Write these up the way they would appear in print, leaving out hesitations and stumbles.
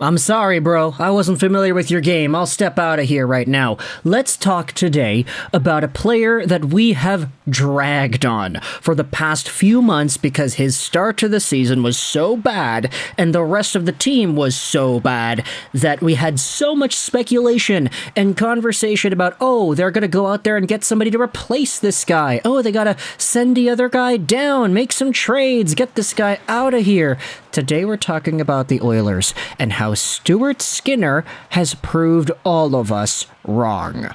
I'm sorry, bro. I wasn't familiar with your game. I'll step out of here right now. Let's talk today about a player that we have dragged on for the past few months because his start to the season was so bad and the rest of the team was so bad that we had so much speculation and conversation about, oh, they're going to go out there and get somebody to replace this guy. Oh, they got to send the other guy down, make some trades, get this guy out of here. Today we're talking about the Oilers and how Stuart Skinner has proved all of us wrong.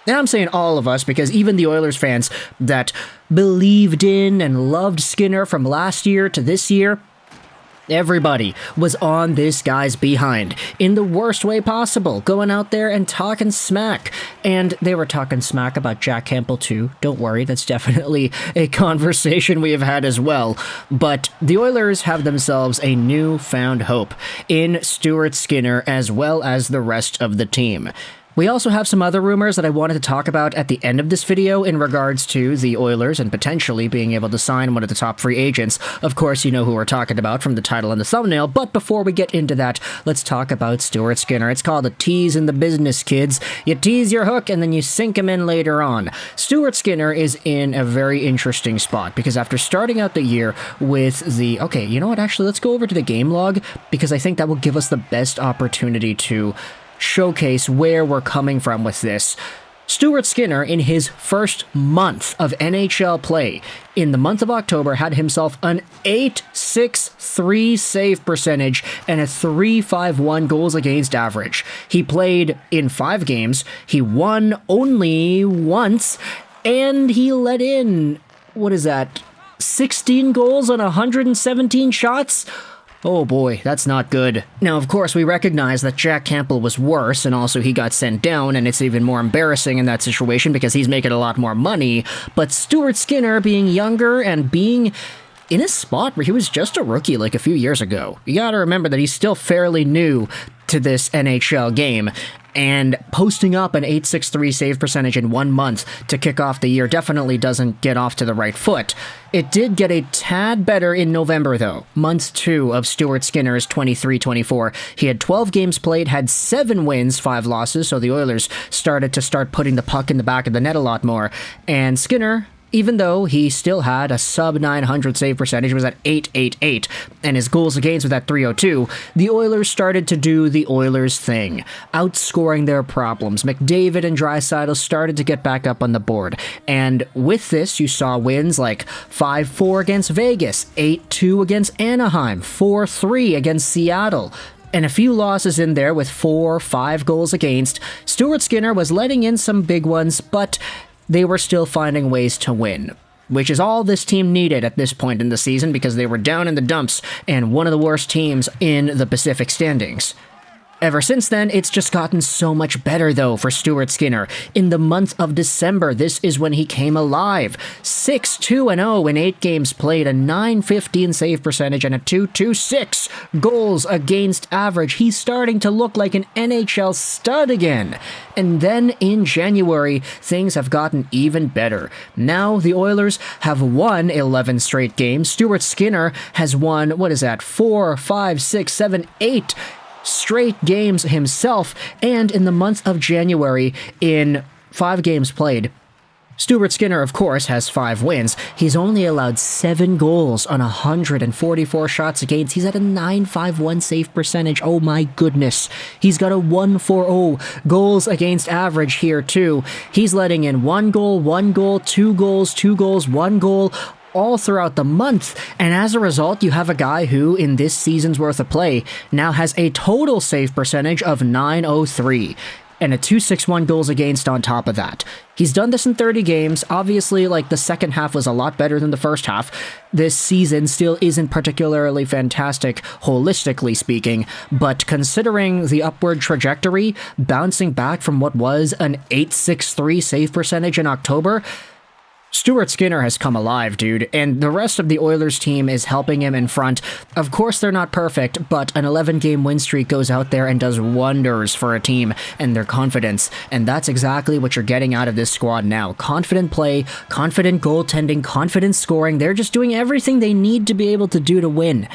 And I'm saying all of us because even the Oilers fans that believed in and loved Skinner from last year to this year, everybody was on this guy's behind in the worst way possible, going out there and talking smack. And they were talking smack about Jack Campbell too. Don't worry, that's definitely a conversation we have had as well. But the Oilers have themselves a newfound hope in Stuart Skinner as well as the rest of the team. We also have some other rumors that I wanted to talk about at the end of this video in regards to the Oilers and potentially being able to sign one of the top free agents. Of course, you know who we're talking about from the title and the thumbnail, but before we get into that, let's talk about Stuart Skinner. It's called a tease in the business, kids. You tease your hook and then you sink him in later on. Stuart Skinner is in a very interesting spot because after starting out the year with the... Okay, you know what? Actually, let's go over to the game log because I think that will give us the best opportunity to showcase where we're coming from with this. Stuart Skinner, in his first month of NHL play, in the month of October, had himself an .863 save percentage and a .351 goals against average. He played in 5 games, he won only once, and he let in, 16 goals on 117 shots? Oh boy, that's not good. Now, of course, we recognize that Jack Campbell was worse, and also he got sent down, and it's even more embarrassing in that situation because he's making a lot more money. But Stuart Skinner, being younger and being in a spot where he was just a rookie like a few years ago, you gotta remember that he's still fairly new to this NHL game. And posting up an .863 save percentage in 1 month to kick off the year definitely doesn't get off to the right foot. It did get a tad better in November, though. Month 2 of Stuart Skinner's 23-24. He had 12 games played, had 7 wins, 5 losses, so the Oilers started putting the puck in the back of the net a lot more. And Skinner, even though he still had a sub-900 save percentage, was at .888, and his goals against was at .302, the Oilers started to do the Oilers thing, outscoring their problems. McDavid and Draisaitl started to get back up on the board, and with this, you saw wins like 5-4 against Vegas, 8-2 against Anaheim, 4-3 against Seattle, and a few losses in there with 4-5 goals against. Stuart Skinner was letting in some big ones, but they were still finding ways to win, which is all this team needed at this point in the season because they were down in the dumps and one of the worst teams in the Pacific standings. Ever since then, it's just gotten so much better, though, for Stuart Skinner. In the month of December, this is when he came alive. 6-2-0 in 8 games played, a .915 save percentage, and a .226 goals against average. He's starting to look like an NHL stud again. And then in January, things have gotten even better. Now the Oilers have won 11 straight games. Stuart Skinner has won, 4, 5, 6, 7, 8 straight games himself, and in the month of January, in 5 games played, Stuart Skinner, of course, has 5 wins. He's only allowed 7 goals on 144 shots against. He's at a .951 save percentage. Oh my goodness. He's got a .140 goals against average here too. He's letting in 1 goal, 1 goal, 2 goals, 2 goals, 1 goal, all throughout the month, and as a result, you have a guy who, in this season's worth of play, now has a total save percentage of .903, and a .261 goals against on top of that. He's done this in 30 games. Obviously, the second half was a lot better than the first half. This season still isn't particularly fantastic, holistically speaking, but considering the upward trajectory, bouncing back from what was an .863 save percentage in October, Stuart Skinner has come alive, dude, and the rest of the Oilers team is helping him in front. Of course, they're not perfect, but an 11-game win streak goes out there and does wonders for a team and their confidence, and that's exactly what you're getting out of this squad now. Confident play, confident goaltending, confident scoring. They're just doing everything they need to be able to do to win.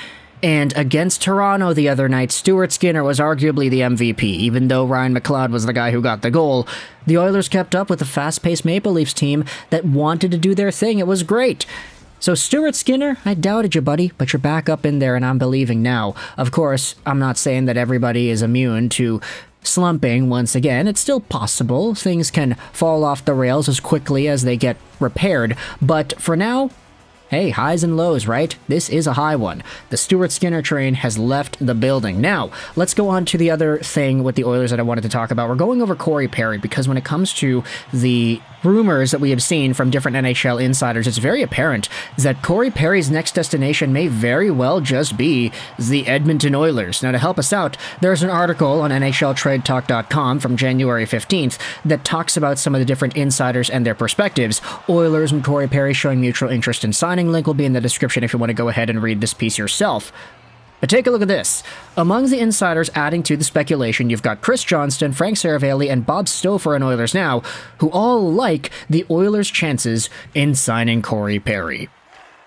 And against Toronto the other night, Stuart Skinner was arguably the MVP, even though Ryan McLeod was the guy who got the goal. The Oilers kept up with a fast-paced Maple Leafs team that wanted to do their thing. It was great. So Stuart Skinner, I doubted you, buddy, but you're back up in there and I'm believing now. Of course, I'm not saying that everybody is immune to slumping once again. It's still possible. Things can fall off the rails as quickly as they get repaired. But for now, hey, highs and lows, right? This is a high one. The Stuart Skinner train has left the building. Now, let's go on to the other thing with the Oilers that I wanted to talk about. We're going over Corey Perry because when it comes to the rumors that we have seen from different NHL insiders, it's very apparent that Corey Perry's next destination may very well just be the Edmonton Oilers. Now, to help us out, there's an article on NHLTradeTalk.com from January 15th that talks about some of the different insiders and their perspectives. Oilers and Corey Perry showing mutual interest in signing. Link will be in the description if you want to go ahead and read this piece yourself. But take a look at this. Among the insiders adding to the speculation, you've got Chris Johnston, Frank Saravalli, and Bob Stouffer in Oilers Now, who all like the Oilers' chances in signing Corey Perry.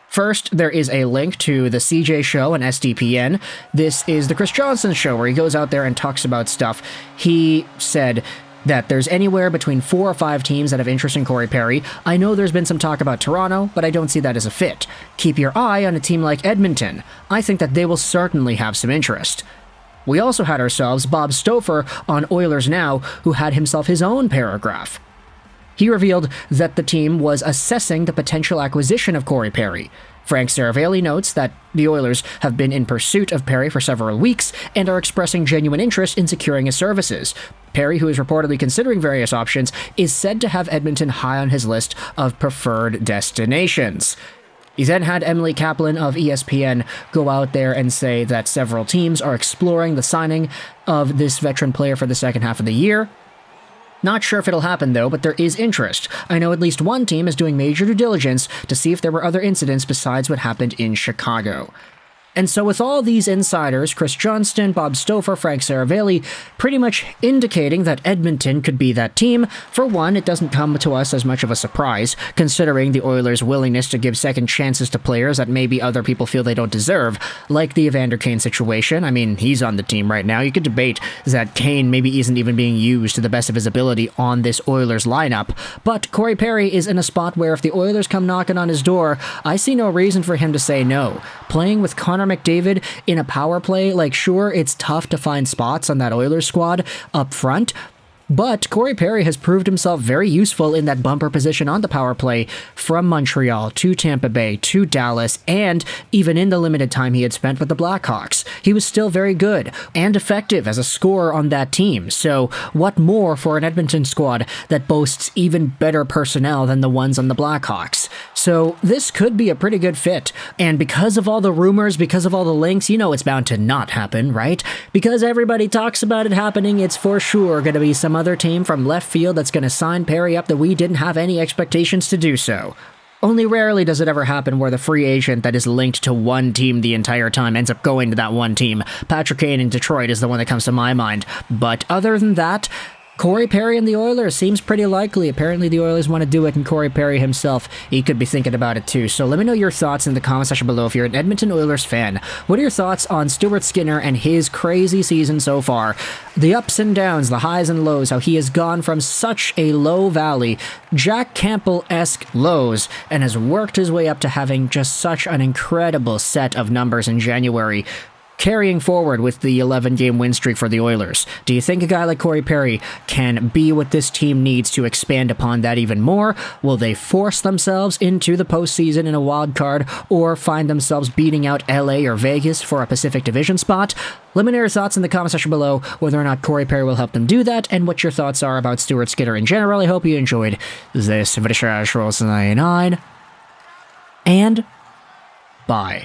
First, there is a link to the CJ Show and SDPN. This is the Chris Johnston Show, where he goes out there and talks about stuff. He said that there's anywhere between 4 or 5 teams that have interest in Corey Perry. I know there's been some talk about Toronto, but I don't see that as a fit. Keep your eye on a team like Edmonton. I think that they will certainly have some interest. We also had ourselves Bob Stouffer on Oilers Now, who had himself his own paragraph. He revealed that the team was assessing the potential acquisition of Corey Perry. Frank Saravalli notes that the Oilers have been in pursuit of Perry for several weeks and are expressing genuine interest in securing his services. Perry, who is reportedly considering various options, is said to have Edmonton high on his list of preferred destinations. He then had Emily Kaplan of ESPN go out there and say that several teams are exploring the signing of this veteran player for the second half of the year. Not sure if it'll happen though, but there is interest. I know at least one team is doing major due diligence to see if there were other incidents besides what happened in Chicago. And so with all these insiders, Chris Johnston, Bob Stouffer, Frank Saravalli, pretty much indicating that Edmonton could be that team, for one, it doesn't come to us as much of a surprise, considering the Oilers' willingness to give second chances to players that maybe other people feel they don't deserve, like the Evander Kane situation. I mean, he's on the team right now. You could debate that Kane maybe isn't even being used to the best of his ability on this Oilers lineup, but Corey Perry is in a spot where if the Oilers come knocking on his door, I see no reason for him to say no. Playing with Connor McDavid in a power play, like sure, it's tough to find spots on that Oilers squad up front, but Corey Perry has proved himself very useful in that bumper position on the power play from Montreal to Tampa Bay to Dallas, and even in the limited time he had spent with the Blackhawks. He was still very good and effective as a scorer on that team, so what more for an Edmonton squad that boasts even better personnel than the ones on the Blackhawks? So this could be a pretty good fit, and because of all the rumors, because of all the links, you know it's bound to not happen, right? Because everybody talks about it happening, it's for sure going to be some other team from left field that's going to sign Perry up that we didn't have any expectations to do so. Only rarely does it ever happen where the free agent that is linked to one team the entire time ends up going to that one team. Patrick Kane in Detroit is the one that comes to my mind, but other than that, Corey Perry and the Oilers seems pretty likely. Apparently the Oilers want to do it, and Corey Perry himself, he could be thinking about it too. So let me know your thoughts in the comment section below if you're an Edmonton Oilers fan. What are your thoughts on Stuart Skinner and his crazy season so far? The ups and downs, the highs and lows, how he has gone from such a low valley, Jack Campbell-esque lows, and has worked his way up to having just such an incredible set of numbers in January, carrying forward with the 11-game win streak for the Oilers. Do you think a guy like Corey Perry can be what this team needs to expand upon that even more? Will they force themselves into the postseason in a wild card, or find themselves beating out LA or Vegas for a Pacific Division spot? Let me know your thoughts in the comment section below, whether or not Corey Perry will help them do that, and what your thoughts are about Stuart Skinner in general. I hope you enjoyed this video, and bye.